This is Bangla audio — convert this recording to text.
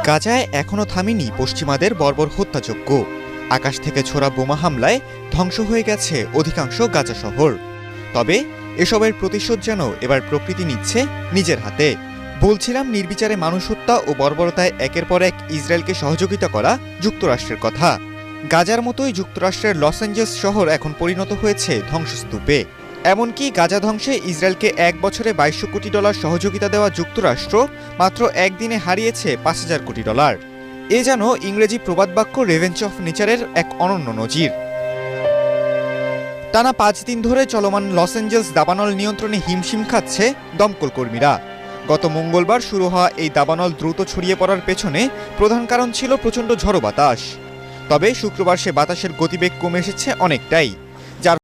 গাজায় এখনও থামেনি পশ্চিমাদের বর্বর হত্যাযজ্ঞ। আকাশ থেকে ছোড়া বোমা হামলায় ধ্বংস হয়ে গেছে অধিকাংশ গাজা শহর। তবে এসবের প্রতিশোধ যেন এবার প্রকৃতি নিচ্ছে নিজের হাতে। বলছিলাম নির্বিচারে মানুষ হত্যা ও বর্বরতায় একের পর এক ইসরায়েলকে সহযোগিতা করা যুক্তরাষ্ট্রের কথা। গাজার মতোই যুক্তরাষ্ট্রের লস অ্যাঞ্জেলস শহর এখন পরিণত হয়েছে ধ্বংসস্তূপে। এমনকি গাজা ধ্বংসে ইসরায়েলকে এক বছরে $2200 কোটি সহযোগিতা দেওয়া যুক্তরাষ্ট্র মাত্র একদিনে হারিয়েছে $5000 কোটি। এ যেন ইংরেজি প্রবাদবাক্য রেভেঞ্জ অফ নেচারের এক অনন্য নজির। টানা 5 দিন ধরে চলমান লস অ্যাঞ্জেলস দাবানল নিয়ন্ত্রণে হিমশিম খাচ্ছে দমকল কর্মীরা। গত মঙ্গলবার শুরু হওয়া এই দাবানল দ্রুত ছড়িয়ে পড়ার পেছনে প্রধান কারণ ছিল প্রচণ্ড ঝড়ো বাতাস। তবে শুক্রবার সে বাতাসের গতিবেগ কমে এসেছে অনেকটাই।